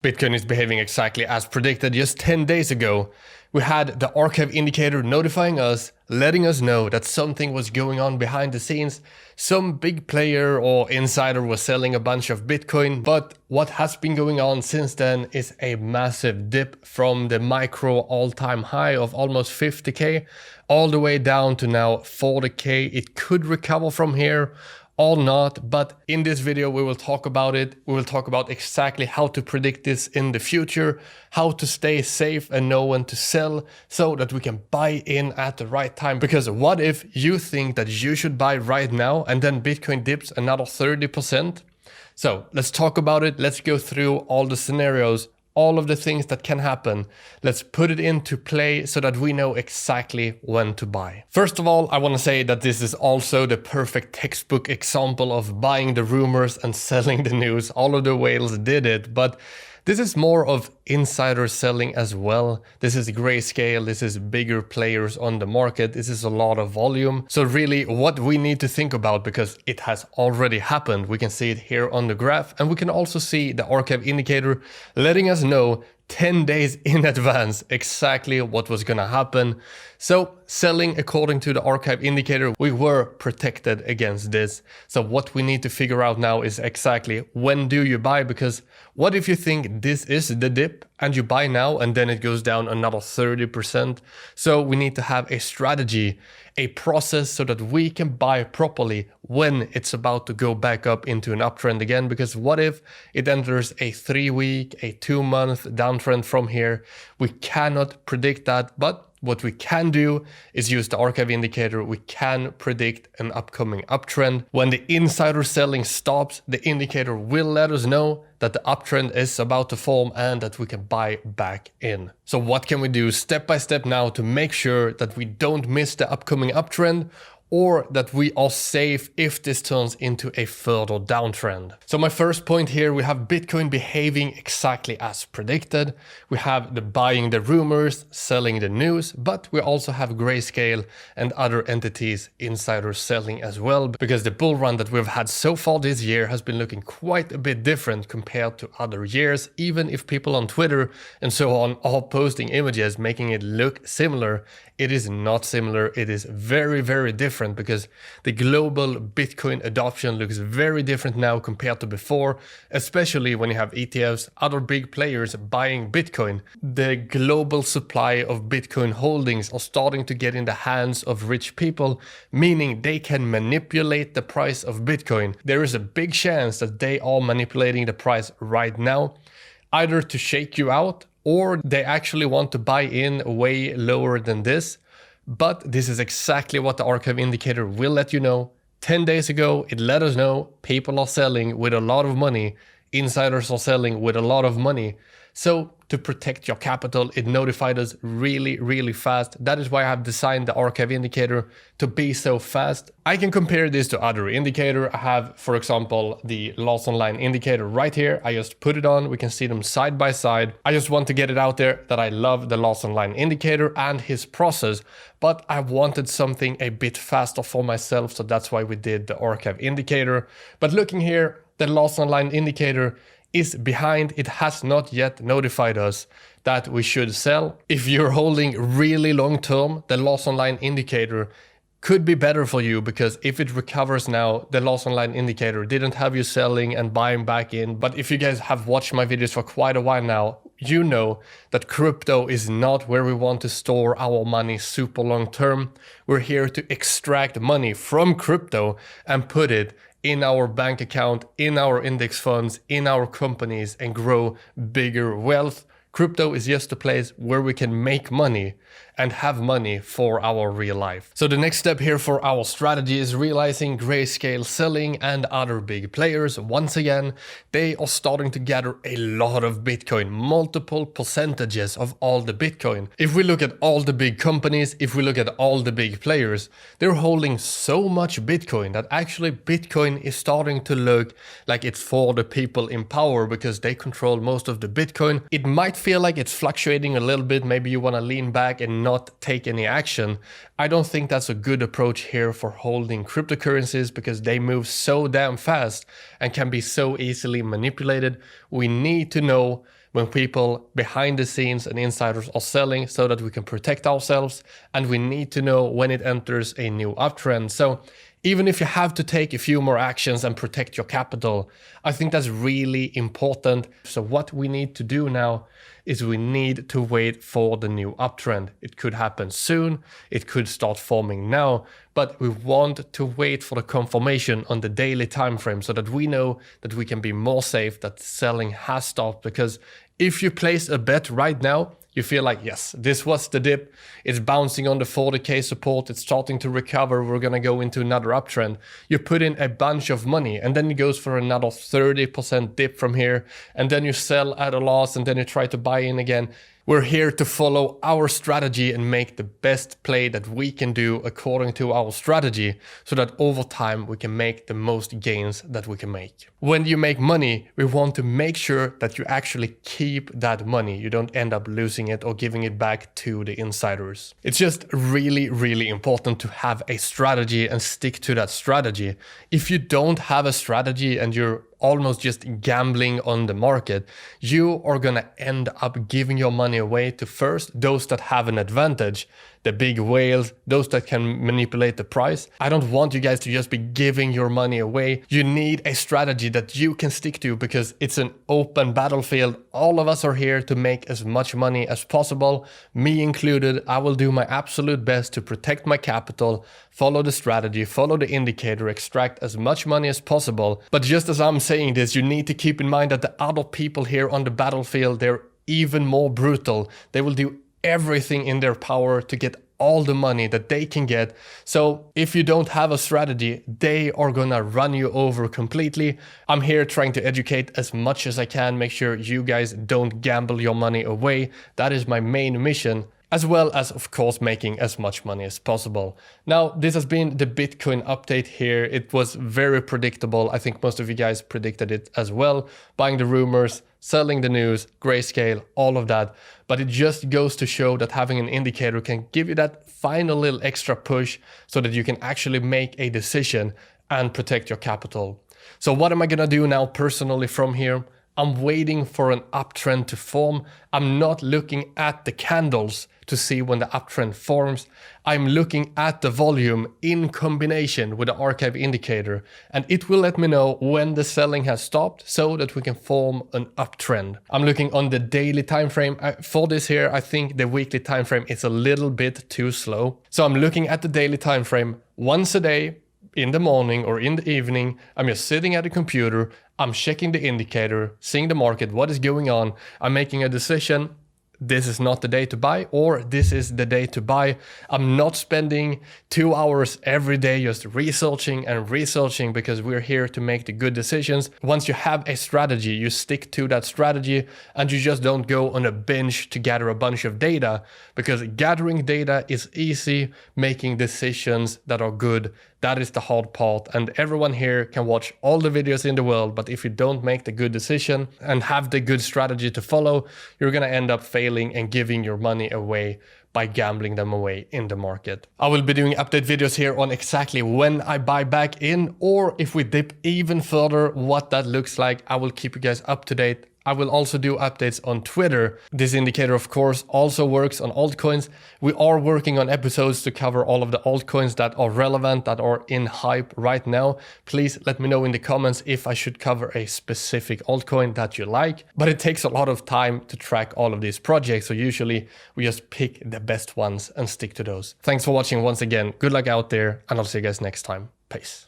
Bitcoin is behaving exactly as predicted just 10 days ago. We had the archive indicator notifying us, letting us know that something was going on behind the scenes. Some big player or insider was selling a bunch of Bitcoin, but what has been going on since then is a massive dip from the micro all-time high of almost 50k all the way down to now 40k. It could recover from here or not, but in this video we will talk about it. We will talk about exactly how to predict this in the future, how to stay safe and know when to sell so that we can buy in at the right time. Because what if you think that you should buy right now and then Bitcoin dips another 30%? So let's talk about it. Let's go through all the scenarios, all of the things that can happen. Let's put it into play so that we know exactly when to buy. First of all, I want to say that this is also the perfect textbook example of buying the rumors and selling the news. All of the whales did it, but this is more of insider selling as well. This is grayscale, this is bigger players on the market, this is a lot of volume. So really what we need to think about, because it has already happened, we can see it here on the graph, and we can also see the archive indicator letting us know 10 days in advance exactly what was gonna happen. So selling according to the archive indicator, we were protected against this. So what we need to figure out now is exactly when do you buy, because what if you think this is the dip and you buy now and then it goes down another 30%? So we need to have a strategy, a process so that we can buy properly when it's about to go back up into an uptrend again. Because what if it enters a 3-week, a 2-month downtrend from here? We cannot predict that, but what we can do is use the archive indicator. We can predict an upcoming uptrend. When the insider selling stops, the indicator will let us know that the uptrend is about to form and that we can buy back in. So what can we do step by step now to make sure that we don't miss the upcoming uptrend, or that we are safe if this turns into a further downtrend? So my first point here, we have Bitcoin behaving exactly as predicted. We have the buying the rumors, selling the news, but we also have grayscale and other entities, insiders selling as well, because the bull run that we've had so far this year has been looking quite a bit different compared to other years. Even if people on Twitter and so on are posting images making it look similar, it is not similar. It is very, very different, because the global Bitcoin adoption looks very different now compared to before, especially when you have ETFs, other big players buying Bitcoin. The global supply of Bitcoin holdings are starting to get in the hands of rich people, meaning they can manipulate the price of Bitcoin. There is a big chance that they are manipulating the price right now, either to shake you out, or they actually want to buy in way lower than this. But this is exactly what the archive indicator will let you know. 10 days ago, it let us know people are selling with a lot of money. Insiders are selling with a lot of money. So to protect your capital, it notified us really, really fast. That is why I have designed the archive indicator to be so fast. I can compare this to other indicator. I have, for example, the loss online indicator right here. I just put it on. We can see them side by side. I just want to get it out there that I love the loss online indicator and his process, but I wanted something a bit faster for myself. So that's why we did the archive indicator. But looking here, the loss online indicator is behind. It has not yet notified us that we should sell. If you're holding really long term, the loss online indicator could be better for you, because if it recovers now, the loss online indicator didn't have you selling and buying back in. But if you guys have watched my videos for quite a while now, you know that crypto is not where we want to store our money super long term. We're here to extract money from crypto and put it in our bank account, in our index funds, in our companies, and grow bigger wealth. Crypto is just a place where we can make money and have money for our real life. So the next step here for our strategy is realizing grayscale selling and other big players. Once again, they are starting to gather a lot of Bitcoin, multiple percentages of all the Bitcoin. If we look at all the big companies, if we look at all the big players, they're holding so much Bitcoin that actually Bitcoin is starting to look like it's for the people in power, because they control most of the Bitcoin. It might feel like it's fluctuating a little bit. Maybe you want to lean back and not take any action. I don't think that's a good approach here for holding cryptocurrencies, because they move so damn fast and can be so easily manipulated. We need to know when people behind the scenes and insiders are selling so that we can protect ourselves, and we need to know when it enters a new uptrend. So even if you have to take a few more actions and protect your capital, I think that's really important. So what we need to do now is we need to wait for the new uptrend. It could happen soon, it could start forming now, but we want to wait for the confirmation on the daily time frame so that we know that we can be more safe that selling has stopped. Because if you place a bet right now, you feel like, yes, this was the dip, it's bouncing on the 40k support, it's starting to recover, we're gonna go into another uptrend. You put in a bunch of money and then it goes for another 30% dip from here, and then you sell at a loss and then you try to buy in again. We're here to follow our strategy and make the best play that we can do according to our strategy, so that over time we can make the most gains that we can make. When you make money, we want to make sure that you actually keep that money. You don't end up losing it or giving it back to the insiders. It's just really, really important to have a strategy and stick to that strategy. If you don't have a strategy and you're almost just gambling on the market, you are gonna end up giving your money away to first those that have an advantage, the big whales, those that can manipulate the price. I don't want you guys to just be giving your money away. You need a strategy that you can stick to, because it's an open battlefield. All of us are here to make as much money as possible, me included. I will do my absolute best to protect my capital, follow the strategy, follow the indicator, extract as much money as possible. But just as I'm saying this, you need to keep in mind that the other people here on the battlefield, they're even more brutal. They will do everything in their power to get all the money that they can get. So if you don't have a strategy, they are gonna run you over completely. I'm here trying to educate as much as I can, make sure you guys don't gamble your money away. That is my main mission, as well as, of course, making as much money as possible. Now, this has been the Bitcoin update here. It was very predictable. I think most of you guys predicted it as well. Buying the rumors, selling the news, grayscale, all of that. But it just goes to show that having an indicator can give you that final little extra push so that you can actually make a decision and protect your capital. So what am I gonna do now personally from here? I'm waiting for an uptrend to form. I'm not looking at the candles to see when the uptrend forms. I'm looking at the volume in combination with the archive indicator, and it will let me know when the selling has stopped so that we can form an uptrend. I'm looking on the daily time frame. For this here, I think the weekly time frame is a little bit too slow. So I'm looking at the daily time frame once a day, in the morning or in the evening. I'm just sitting at a computer, I'm checking the indicator, seeing the market, what is going on. I'm making a decision. This is not the day to buy, or this is the day to buy. I'm not spending 2 hours every day just researching and researching, because we're here to make the good decisions. Once you have a strategy, you stick to that strategy, and you just don't go on a binge to gather a bunch of data, because gathering data is easy. Making decisions that are good, that is the hard part. And everyone here can watch all the videos in the world, but if you don't make the good decision and have the good strategy to follow, you're gonna end up failing and giving your money away by gambling them away in the market. I will be doing update videos here on exactly when I buy back in, or if we dip even further, what that looks like. I will keep you guys up to date. I will also do updates on Twitter. This indicator, of course, also works on altcoins. We are working on episodes to cover all of the altcoins that are relevant, that are in hype right now. Please let me know in the comments if I should cover a specific altcoin that you like. But it takes a lot of time to track all of these projects, so usually we just pick the best ones and stick to those. Thanks for watching once again. Good luck out there, and I'll see you guys next time. Peace.